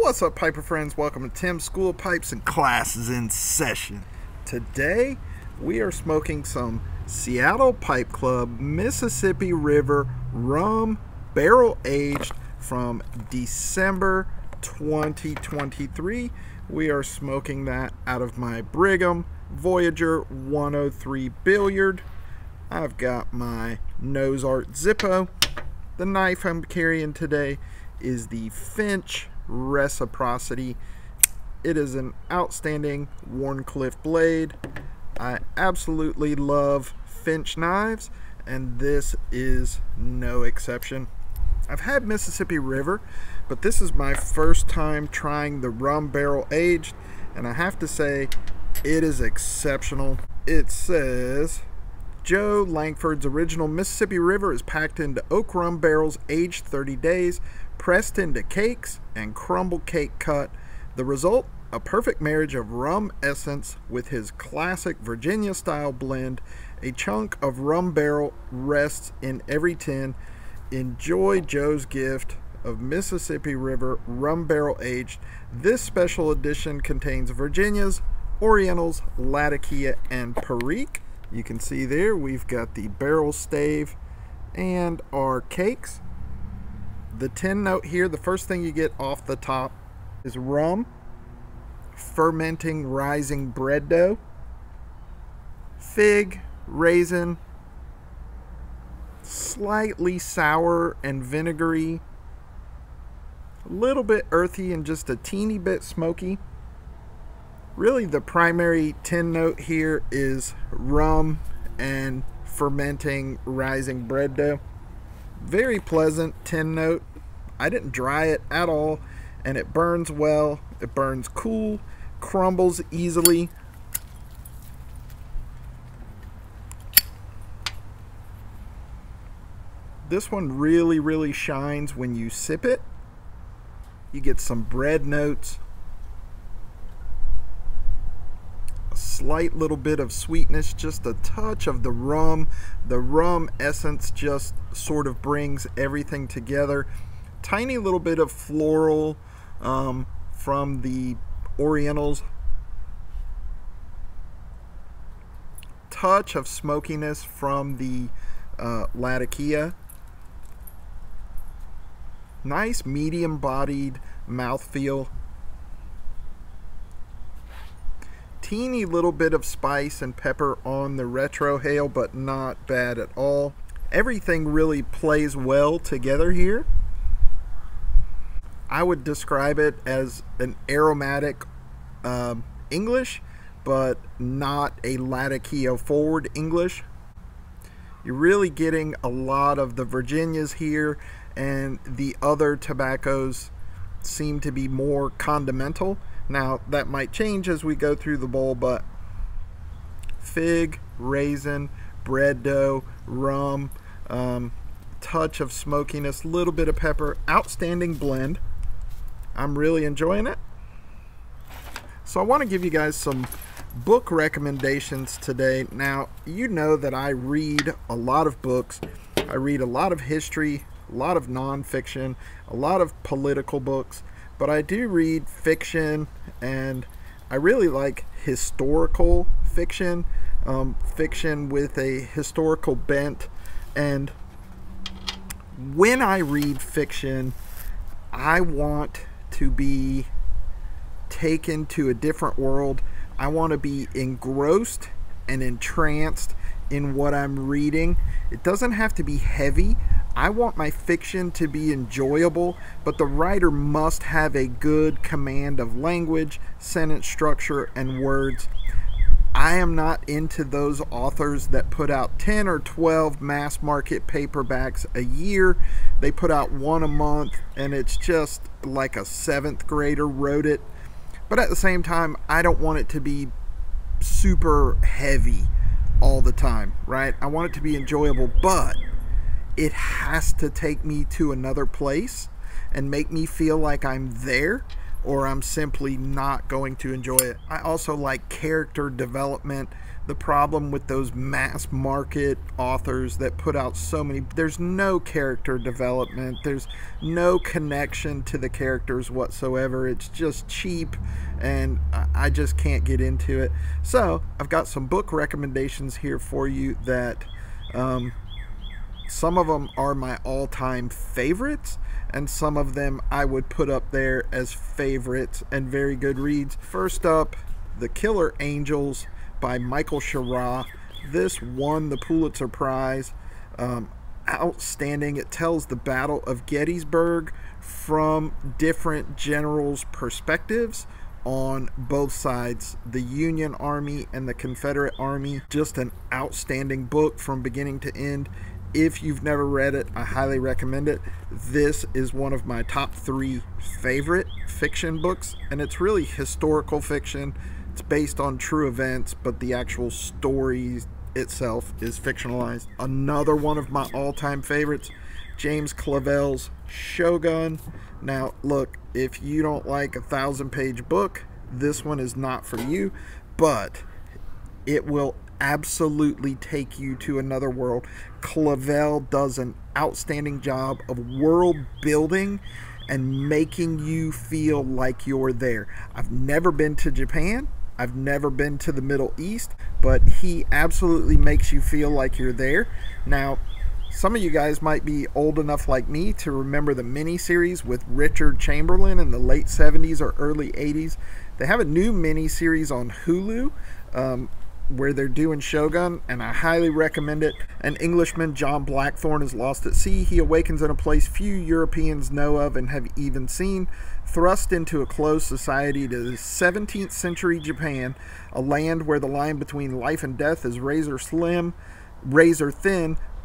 What's up, Piper friends? Welcome to Tim's School of Pipes, and class is in session. Today we are smoking some Seattle Pipe Club Mississippi River rum barrel aged from December 2023. We are smoking that out of my Brigham Voyager 103 billiard. I've got my Nose Art Zippo. The knife I'm carrying today is the Finch Reciprocity. It is an outstanding Warncliffe blade. I absolutely love Finch knives, and this is no exception. I've had Mississippi River, but this is my first time trying the rum barrel aged, and I have to say it is exceptional. It says Joe Langford's original Mississippi River is packed into oak rum barrels aged 30 days, pressed into cakes and crumble cake cut. The result, a perfect marriage of rum essence with his classic Virginia style blend. A chunk of rum barrel rests in every tin. Enjoy Joe's gift of Mississippi River rum barrel aged. This special edition contains Virginias, Orientals, Latakia, and Perique. You can see there we've got the barrel stave and our cakes. The tin note here, the first thing you get off the top is rum, fermenting rising bread dough, fig, raisin, slightly sour and vinegary, a little bit earthy and just a teeny bit smoky. Really, the primary tin note here is rum and fermenting rising bread dough. Very pleasant tin note. I didn't dry it at all, and it burns well. It burns cool, crumbles easily. This one really shines when you sip it. You get some bread notes, a slight little bit of sweetness, just a touch of the rum. The rum essence just sort of brings everything together. Tiny little bit of floral from the Orientals. Touch of smokiness from the Latakia. Nice medium-bodied mouthfeel. Teeny little bit of spice and pepper on the retrohale, but not bad at all. Everything really plays well together here. I would describe it as an aromatic English, but not a Latakia forward English. You're really getting a lot of the Virginias here, and the other tobaccos seem to be more condimental. Now, that might change as we go through the bowl, but fig, raisin, bread dough, rum, touch of smokiness, little bit of pepper. Outstanding blend. I'm really enjoying it. So I want to give you guys some book recommendations today. Now, you know that I read a lot of books. I read a lot of history, a lot of nonfiction, a lot of political books. But I do read fiction, and I really like historical fiction, fiction with a historical bent. And when I read fiction, I want to be taken to a different world. I want to be engrossed and entranced in what I'm reading. It doesn't have to be heavy. I want my fiction to be enjoyable, but the writer must have a good command of language, sentence structure, and words. I am not into those authors that put out 10 or 12 mass market paperbacks a year. They put out one a month, and it's just like a 7th grader wrote it. But at the same time, I don't want it to be super heavy all the time, right? I want it to be enjoyable, but it has to take me to another place and make me feel like I'm there, or I'm simply not going to enjoy it. I also like character development. The problem with those mass market authors that put out so many, there's no character development, there's no connection to the characters whatsoever. It's just cheap, and I just can't get into it. So I've got some book recommendations here for you that some of them are my all-time favorites, and some of them I would put up there as favorites and very good reads. First up, The Killer Angels by Michael Schirra. This won the Pulitzer Prize. Outstanding. It tells the Battle of Gettysburg from different generals' perspectives on both sides, the Union Army and the Confederate Army. Just an outstanding book from beginning to end. If you've never read it, I highly recommend it. This is one of my top 3 favorite fiction books, and it's really historical fiction. It's based on true events, but the actual story itself is fictionalized. Another one of my all-time favorites, James Clavell's Shogun. Now, look, if you don't like a 1,000-page book, this one is not for you, but it will absolutely take you to another world. Clavell does an outstanding job of world building and making you feel like you're there. I've never been to Japan. I've never been to the Middle East, but he absolutely makes you feel like you're there. Now, some of you guys might be old enough like me to remember the miniseries with Richard Chamberlain in the late 70s or early 80s. They have a new miniseries on Hulu where they're doing Shogun, and I highly recommend it. An Englishman, John Blackthorne, is lost at sea. He awakens in a place few Europeans know of and have even seen. Thrust into a closed society to 17th century Japan, a land where the line between life and death is razor thin,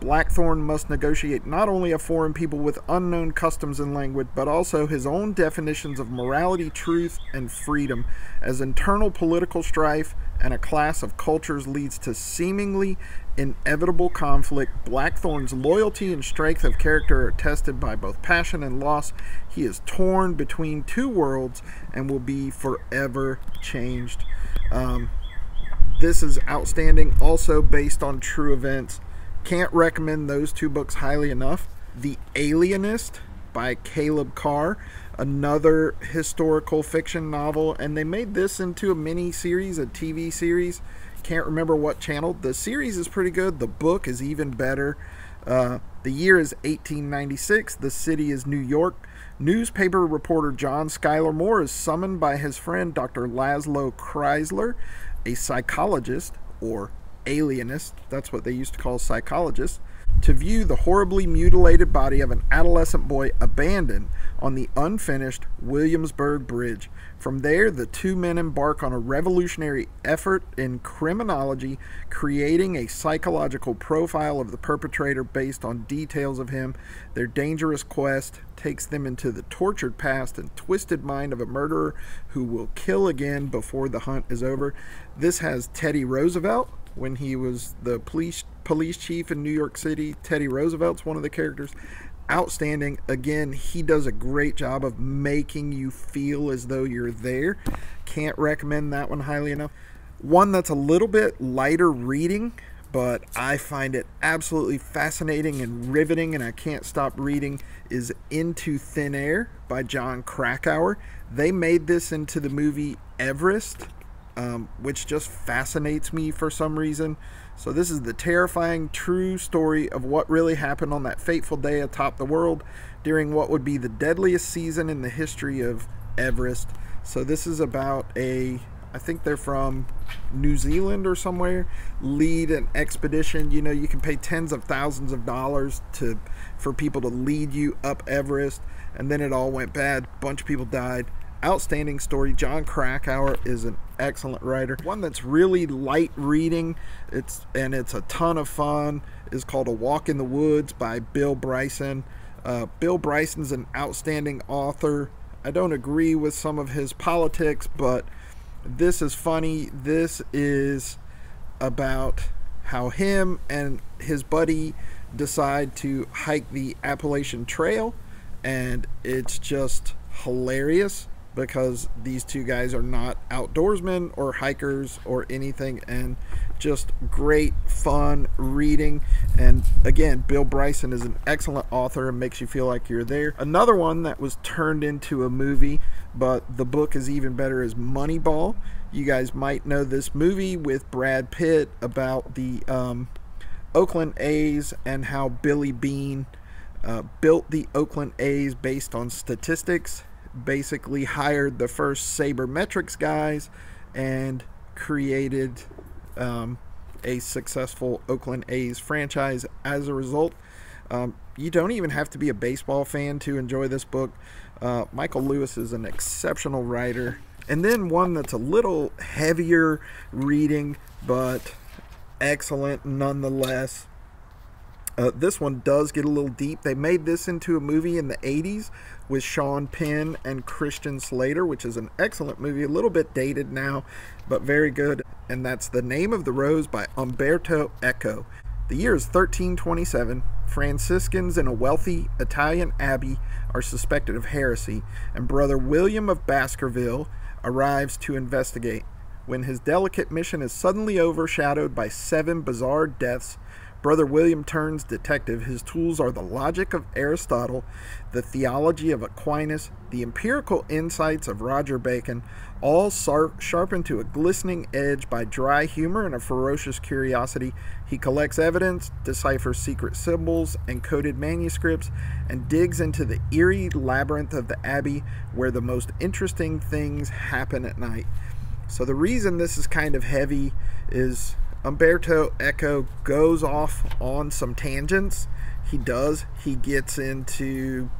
Blackthorne must negotiate not only a foreign people with unknown customs and language, but also his own definitions of morality, truth, and freedom. As internal political strife and a clash of cultures leads to seemingly inevitable conflict, Blackthorne's loyalty and strength of character are tested by both passion and loss. He is torn between two worlds and will be forever changed. This is outstanding, also based on true events. Can't recommend those 2 books highly enough. The Alienist by Caleb Carr, another historical fiction novel, and they made this into a mini series, a TV series. Can't remember what channel. The series is pretty good. The book is even better. The year is 1896. The city is New York. Newspaper reporter John Schuyler Moore is summoned by his friend Dr. Laszlo Chrysler, a psychologist, or alienist, that's what they used to call psychologists, to view the horribly mutilated body of an adolescent boy abandoned on the unfinished Williamsburg Bridge. From there, the 2 men embark on a revolutionary effort in criminology, creating a psychological profile of the perpetrator based on details of him. Their dangerous quest takes them into the tortured past and twisted mind of a murderer who will kill again before the hunt is over. This has Teddy Roosevelt when he was the police chief in New York City. Teddy Roosevelt's one of the characters. Outstanding. Again, he does a great job of making you feel as though you're there. Can't recommend that one highly enough. One that's a little bit lighter reading, but I find it absolutely fascinating and riveting, and I can't stop reading, is Into Thin Air by John Krakauer. They made this into the movie Everest, which just fascinates me for some reason. So this is the terrifying true story of what really happened on that fateful day atop the world during what would be the deadliest season in the history of Everest. So this is about I think they're from New Zealand or somewhere, lead an expedition. You know, you can pay tens of thousands of dollars for people to lead you up Everest, and then it all went bad. Bunch of people died. Outstanding story. John Krakauer is an excellent writer. One that's really light reading, it's a ton of fun, is called A Walk in the Woods by Bill Bryson. Bill Bryson's an outstanding author. I don't agree with some of his politics, but this is funny. This is about how him and his buddy decide to hike the Appalachian Trail, and it's just hilarious. because these two guys are not outdoorsmen or hikers or anything, and just great fun reading. And again, Bill Bryson is an excellent author and makes you feel like you're there. Another one that was turned into a movie, but the book is even better, is Moneyball. You guys might know this movie with Brad Pitt about the Oakland A's and how Billy Beane built the Oakland A's based on statistics, basically hired the first sabermetrics guys and created a successful Oakland A's franchise as a result. You don't even have to be a baseball fan to enjoy this book. Michael Lewis is an exceptional writer. And then one that's a little heavier reading, but excellent nonetheless. This one does get a little deep. They made this into a movie in the 80s with Sean Penn and Christian Slater, which is an excellent movie, a little bit dated now, but very good. And that's The Name of the Rose by Umberto Eco. The year is 1327. Franciscans in a wealthy Italian abbey are suspected of heresy, and Brother William of Baskerville arrives to investigate. When his delicate mission is suddenly overshadowed by 7 bizarre deaths, Brother William turns detective. His tools are the logic of Aristotle, the theology of Aquinas, the empirical insights of Roger Bacon, all sharpened to a glistening edge by dry humor and a ferocious curiosity. He collects evidence, deciphers secret symbols and coded manuscripts, and digs into the eerie labyrinth of the abbey where the most interesting things happen at night. So the reason this is kind of heavy is Umberto Eco goes off on some tangents. He gets into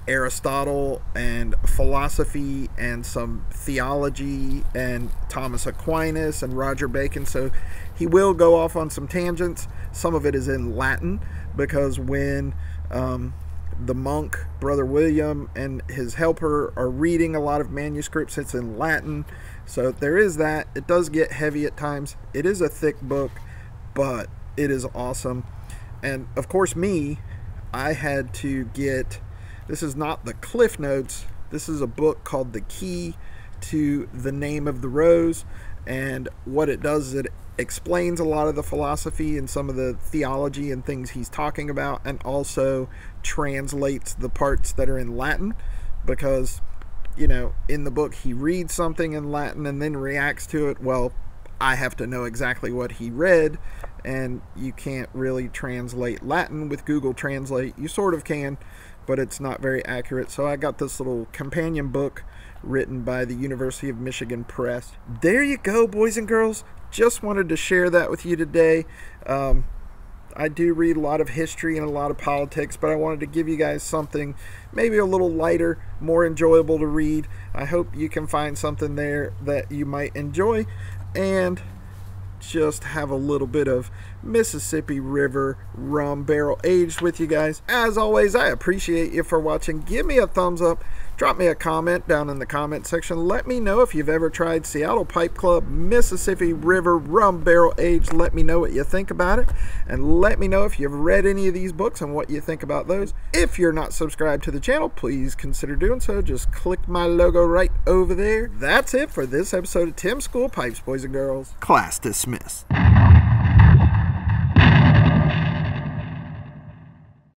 Aristotle and philosophy and some theology and Thomas Aquinas and Roger Bacon. So he will go off on some tangents. Some of it is in Latin, because when the monk, Brother William, and his helper are reading a lot of manuscripts, it's in Latin. So there is that. It does get heavy at times. It is a thick book, but it is awesome. And of course I had to get, this is not the Cliff Notes, this is a book called The Key to the Name of the Rose, and what it does is it explains a lot of the philosophy and some of the theology and things he's talking about, and also translates the parts that are in Latin, because, you know, in the book he reads something in Latin and then reacts to it. Well, I have to know exactly what he read, and you can't really translate Latin with Google Translate. You sort of can, but it's not very accurate. So I got this little companion book written by the University of Michigan Press. There you go, boys and girls. Just wanted to share that with you today. I do read a lot of history and a lot of politics, but I wanted to give you guys something maybe a little lighter, more enjoyable to read. I hope you can find something there that you might enjoy, and just have a little bit of Mississippi River rum barrel aged with you guys. As always, I appreciate you for watching. Give me a thumbs up, drop me a comment down in the comment section. Let me know if you've ever tried Seattle Pipe Club Mississippi River rum barrel aged. Let me know what you think about it, and let me know if you've read any of these books and what you think about those. If you're not subscribed to the channel, please consider doing so. Just click my logo right over there. That's it for this episode of Tim's School of Pipes, boys and girls. Class dismissed.